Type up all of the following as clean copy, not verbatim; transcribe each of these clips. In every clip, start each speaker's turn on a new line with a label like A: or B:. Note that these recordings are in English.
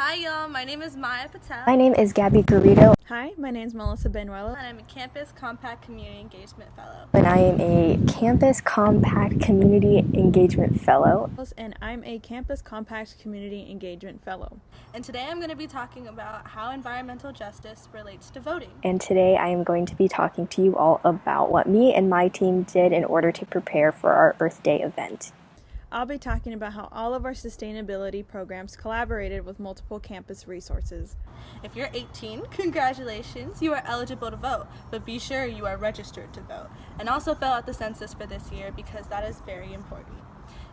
A: Hi y'all, my name is Maya Patel.
B: My name is Garrido.
C: Hi, my name is Melissa Banuelos.
A: And I'm a Campus Compact Community Engagement Fellow.
B: And I am a Campus Compact Community Engagement Fellow.
C: And I'm a Campus Compact Community Engagement Fellow.
A: And today I'm going to be talking about how environmental justice relates to voting.
B: And today I am going to be talking to you all about what me and my team did in order to prepare for our Earth Day event.
C: I'll be talking about how all of our sustainability programs collaborated with multiple campus resources.
A: If you're 18, congratulations, you are eligible to vote, but be sure you are registered to vote. And also fill out the census for this year because that is very important.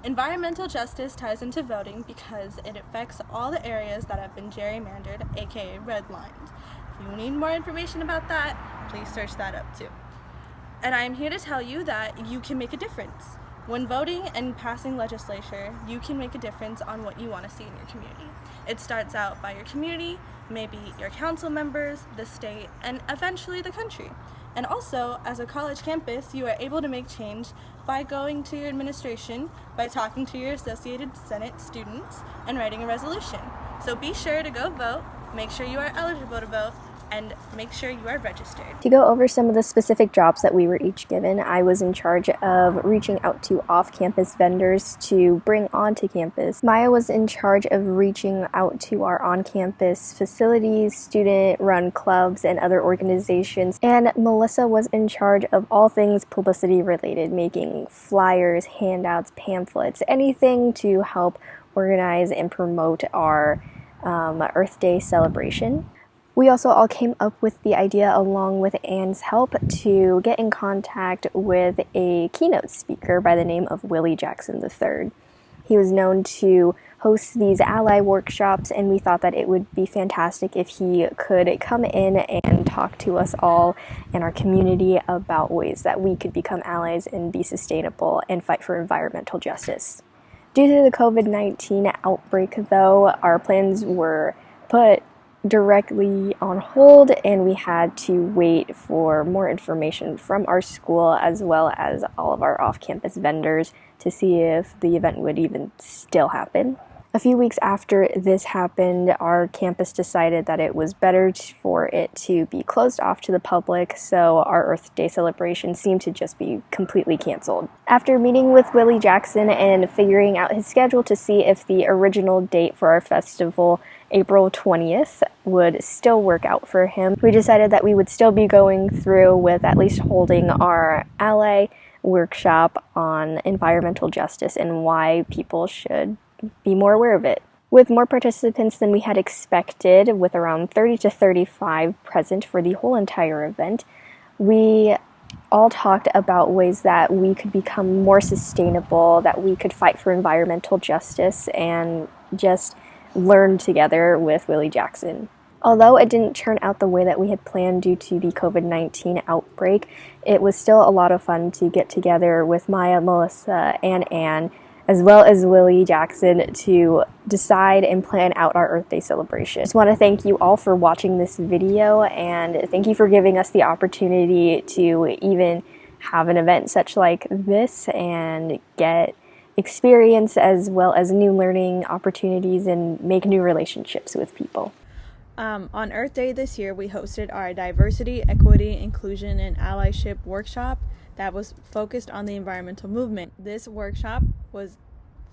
A: Environmental justice ties into voting because it affects all the areas that have been gerrymandered, aka redlined. If you need more information about that, please search that up too. And I am here to tell you that you can make a difference. When voting and passing legislation, you can make a difference on what you want to see in your community. It starts out by your community, maybe your council members, the state, and eventually the country. And also, as a college campus, you are able to make change by going to your administration, by talking to your Associated Senate students, and writing a resolution. So be sure to go vote, make sure you are eligible to vote, and make sure you are registered.
B: To go over some of the specific jobs that we were each given, I was in charge of reaching out to off-campus vendors to bring onto campus. Maya was in charge of reaching out to our on-campus facilities, student-run clubs, and other organizations. And Melissa was in charge of all things publicity-related, making flyers, handouts, pamphlets, anything to help organize and promote our Earth Day celebration. We also all came up with the idea, along with Anne's help, to get in contact with a keynote speaker by the name of Willie Jackson III. He was known to host these ally workshops, and we thought that it would be fantastic if he could come in and talk to us all and our community about ways that we could become allies and be sustainable and fight for environmental justice. Due to the COVID-19 outbreak, though, our plans were put directly on hold, and we had to wait for more information from our school as well as all of our off-campus vendors to see if the event would even still happen. A few weeks after this happened, our campus decided that it was better for it to be closed off to the public, so our Earth Day celebration seemed to just be completely canceled. After meeting with Willie Jackson and figuring out his schedule to see if the original date for our festival, April 20th, would still work out for him, we decided that we would still be going through with at least holding our ally workshop on environmental justice and why people should be more aware of it. With more participants than we had expected, with around 30 to 35 present for the whole entire event, we all talked about ways that we could become more sustainable, that we could fight for environmental justice, and just learn together with Willie Jackson. Although it didn't turn out the way that we had planned due to the COVID-19 outbreak, it was still a lot of fun to get together with Maya, Melissa, and Anne, as well as Willie Jackson, to decide and plan out our Earth Day celebration. I just want to thank you all for watching this video, and thank you for giving us the opportunity to even have an event such like this and get experience as well as new learning opportunities and make new relationships with people.
C: On Earth Day this year, we hosted our Diversity, Equity, Inclusion, and Allyship workshop that was focused on the environmental movement. This workshop was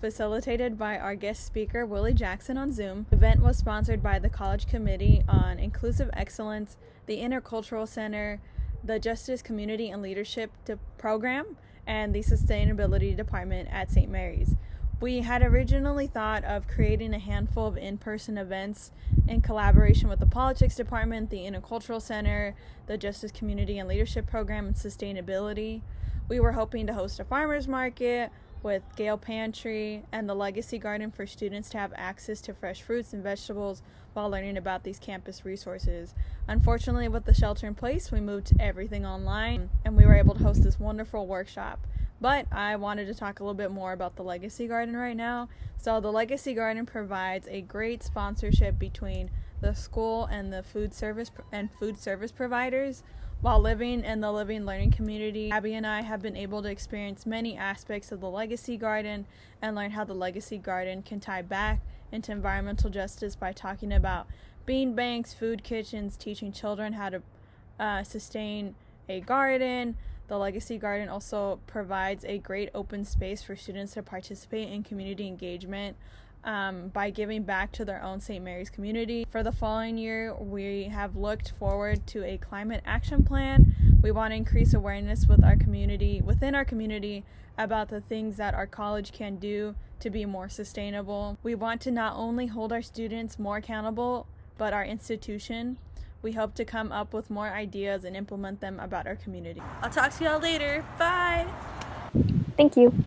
C: facilitated by our guest speaker, Willie Jackson, on Zoom. The event was sponsored by the College Committee on Inclusive Excellence, the Intercultural Center, the Justice, Community, and Leadership Program, and the Sustainability Department at St. Mary's. We had originally thought of creating a handful of in-person events in collaboration with the Politics Department, the Intercultural Center, the Justice, Community, and Leadership Program, and Sustainability. We were hoping to host a farmer's market with Gale Pantry and the Legacy Garden for students to have access to fresh fruits and vegetables while learning about these campus resources. Unfortunately, with the shelter in place, we moved everything online, and we were able to host this wonderful workshop. But I wanted to talk a little bit more about the Legacy Garden right now. So the Legacy Garden provides a great sponsorship between the school and the food service providers. While living in the Living Learning community, Abby and I have been able to experience many aspects of the Legacy Garden and learn how the Legacy Garden can tie back into environmental justice by talking about bean banks, food kitchens, teaching children how to sustain a garden. The Legacy Garden also provides a great open space for students to participate in community engagement by giving back to their own St. Mary's community. For the following year, we have looked forward to a climate action plan. We want to increase awareness within our community, about the things that our college can do to be more sustainable. We want to not only hold our students more accountable, but our institution. We hope to come up with more ideas and implement them about our community.
A: I'll talk to y'all later. Bye!
B: Thank you.